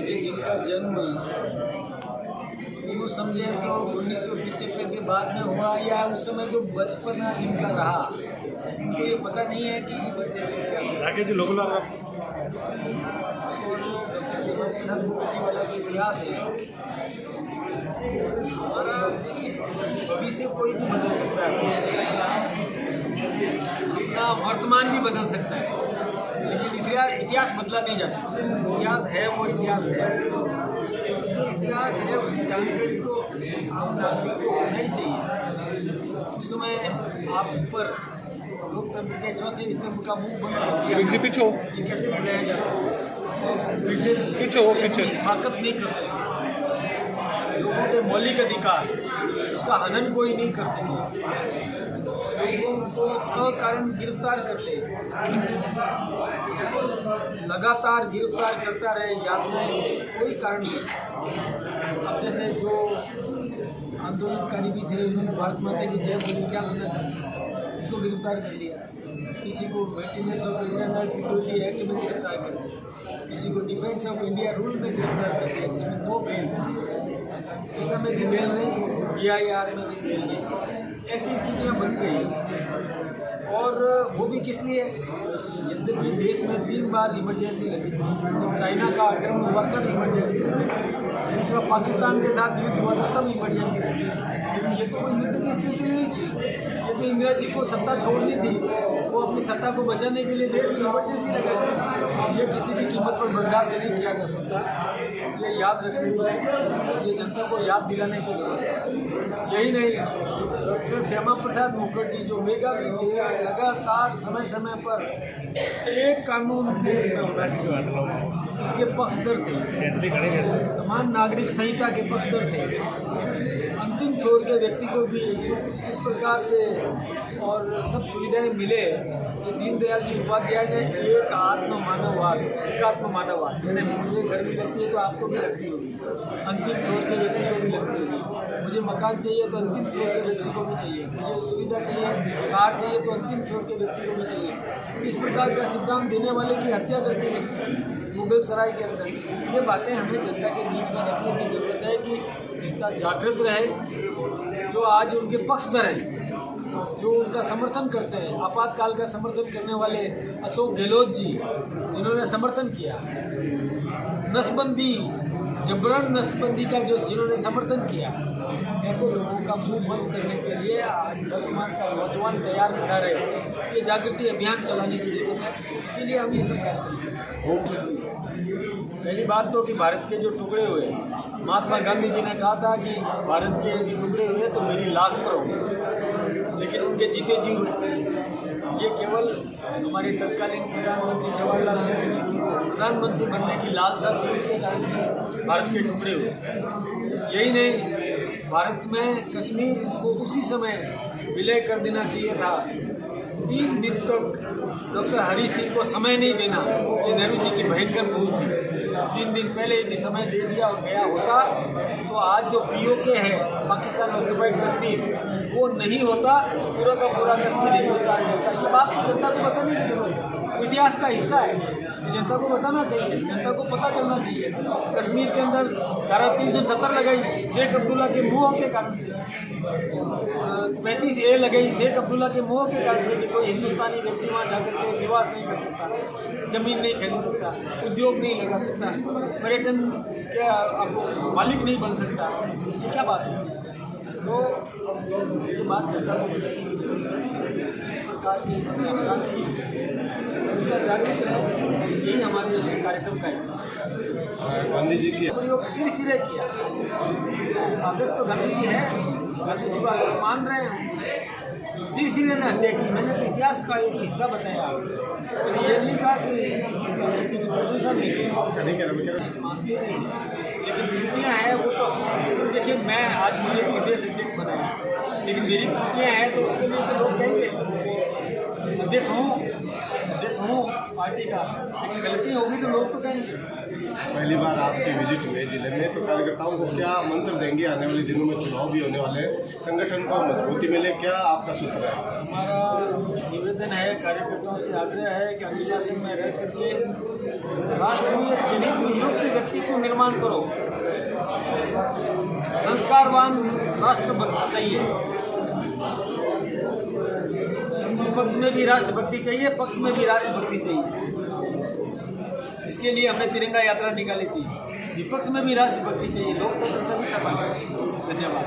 कि जिनका जन्म वो समझे तो 1975 के बाद में हुआ या उस समय जो बचपना जिनका रहा उनको ये पता नहीं है कि इमरजेंसी क्या है। राकेश जी लोकल और मुक्ति वाला जो इतिहास है हमारा, भविष्य कोई भी बदल सकता है, अपना वर्तमान भी बदल सकता है, लेकिन इतिहास बदला नहीं जा सकता। इतिहास है वो इतिहास है, इतिहास है उसकी जानकारी तो आम नागरिक को होना ही चाहिए। उस समय आप पर लोकतंत्र के चौथे स्तंभ का मुंह बंद पीछे हो, ये कैसे बुलाया जा सकता है? पीछे ताकत नहीं कर सकते लोगों के मौलिक अधिकार, उसका हनन कोई नहीं कर सके, लोगों को अकारण गिरफ्तार कर ले, लगातार गिरफ्तार करता रहे, याद में कोई कारण नहीं। अब जैसे जो आंदोलनकारी भी थे उन्होंने भारत माता की जय बोली, क्या उसको गिरफ्तार कर लिया, किसी को maintenance of internal security act में गिरफ्तार कर दिया, किसी को डिफेंस ऑफ इंडिया रूल में गिरफ्तार कर दिया जिसमें नो बेल, इस समय भी बेल नहीं, PIR में भी बेल नहीं। ऐसी स्थितियाँ बन गई और वो भी किस लिए? यद्यपि देश में 3 बार इमरजेंसी लगी थी, जब चाइना का आक्रमण हुआ तब इमरजेंसी लगी, दूसरा पाकिस्तान के साथ युद्ध हुआ था तब इमरजेंसी लगी, लेकिन ये तो कोई युद्ध की स्थिति नहीं थी, ये तो इंदिरा जी को सत्ता छोड़नी थी, वो अपनी सत्ता को बचाने के लिए देश की इमरजेंसी लगाई। ये किसी भी कीमत पर बर्दाश्त नहीं किया जा सकता, ये याद रखने पर, ये जनता को याद दिलाने की जरूरत है। यही नहीं, डॉक्टर श्यामा प्रसाद मुखर्जी जो मेधावी थे, लगातार समय समय पर एक कानून देश में होना चाहिए इसके पक्षधर थे, समान नागरिक संहिता के पक्षधर थे। अंतिम छोर के व्यक्ति को भी इस प्रकार से और सब सुविधाएं मिले तो दीनदयाल जी उपाध्याय ने एकात्म मानववाद, यानी मुझे घर भी लगती है तो आपको भी लगती होगी, अंतिम छोर के व्यक्ति को भी लगती होगी, मुझे मकान चाहिए तो अंतिम छोर के व्यक्ति को भी चाहिए, मुझे सुविधा चाहिए, कार चाहिए तो अंतिम छोर के व्यक्ति को भी चाहिए। इस प्रकार का सिद्धांत देने वाले की हत्या करते हैं मुगल सराय के अंदर। ये बातें हमें जनता के बीच में रखने की जरूरत है कि जनता जागृत रहे, जो आज उनके पक्षधर हैं, जो उनका समर्थन करते हैं, आपातकाल का समर्थन करने वाले अशोक गहलोत जी जिन्होंने समर्थन किया, नसबंदी, जबरन नसबंदी का जो जिन्होंने समर्थन किया, ऐसे लोगों का मुंह बंद करने के लिए आज वर्तमान का नौजवान तैयार खड़ा रहे, ये जागृति अभियान चलाने की जरूरत है। इसीलिए हम ये सब करते हैं। पहली बात तो कि भारत के जो टुकड़े हुए, महात्मा गांधी जी ने कहा था कि भारत के यदि टुकड़े हुए तो मेरी लाश पर होंगे, लेकिन उनके जीते जी हुए। ये केवल हमारे तत्कालीन प्रधानमंत्री जवाहरलाल नेहरू जी की प्रधानमंत्री बनने की लालसा थी, इसके कारण से भारत के टुकड़े हुए। यही नहीं, भारत में कश्मीर को उसी समय विलय कर देना चाहिए था। 3 दिन तक डॉक्टर हरी सिंह को समय नहीं देना, ये नेहरू जी की भयंकर भूल थी। 3 दिन पहले यदि समय दे दिया और गया होता तो आज जो POK है, पाकिस्तान ऑक्यूपाइड कश्मीर, वो नहीं होता, पूरा का पूरा कश्मीर हिंदुस्तान में होता। ये बात तो जनता को बताने की जरूरत है, इतिहास का हिस्सा है, जनता को बताना चाहिए, जनता को पता चलना चाहिए। कश्मीर के अंदर धारा 370 लगाई शेख अब्दुल्ला के मुँह के कारण से, 35A लगाई शेख अब्दुल्ला के मुँह के कारण से कि कोई हिंदुस्तानी व्यक्ति वहाँ जाकर के निवास नहीं कर सकता, जमीन नहीं खरीद सकता, उद्योग नहीं लगा सकता, पर्यटन के मालिक नहीं बन सकता। ये क्या बात है? तो ये बात जनता को बताने की जरूरत है। इस प्रकार के अपराध की जनता जागृत रहे, यही हमारे कार्यक्रम का हिस्सा है। गांधी जी की प्रयोग सिर्फ ही किया, आदर्श तो गांधी जी है, गांधी जी को आदर्श मान रहे हैं, सिर्फ ही ने हत्या की। मैंने तो इतिहास का एक हिस्सा बताया, मैंने ये नहीं कहा कि किसी की प्रशंसा नहीं की, मानते नहीं, लेकिन त्रुटियाँ हैं वो तो देखिए। मैं आज मुझे प्रदेश अध्यक्ष बनाया, लेकिन मेरी त्रुटियाँ हैं तो उसके लिए तो लोग कहेंगे अध्यक्ष हूँ पार्टी का, लेकिन गलती होगी तो लोग तो कहेंगे। पहली बार आपकी विजिट हुई जिले में, तो कार्यकर्ताओं को क्या मंत्र देंगे? आने वाले दिनों में चुनाव भी होने वाले हैं, संगठन को मजबूती मिले, क्या आपका सूत्र है? हमारा निवेदन है, कार्यकर्ताओं से आग्रह है कि अनुशासन में रह करके राष्ट्रीय चरित्र युक्त व्यक्तित्व निर्माण करो। संस्कारवान राष्ट्रभक्त चाहिए, विपक्ष में भी राष्ट्रभक्ति चाहिए, पक्ष में भी राष्ट्रभक्ति चाहिए। इसके लिए हमने तिरंगा यात्रा निकाली थी। विपक्ष में भी राष्ट्रभक्ति चाहिए, लोकतंत्र का भी सवाल है। धन्यवाद।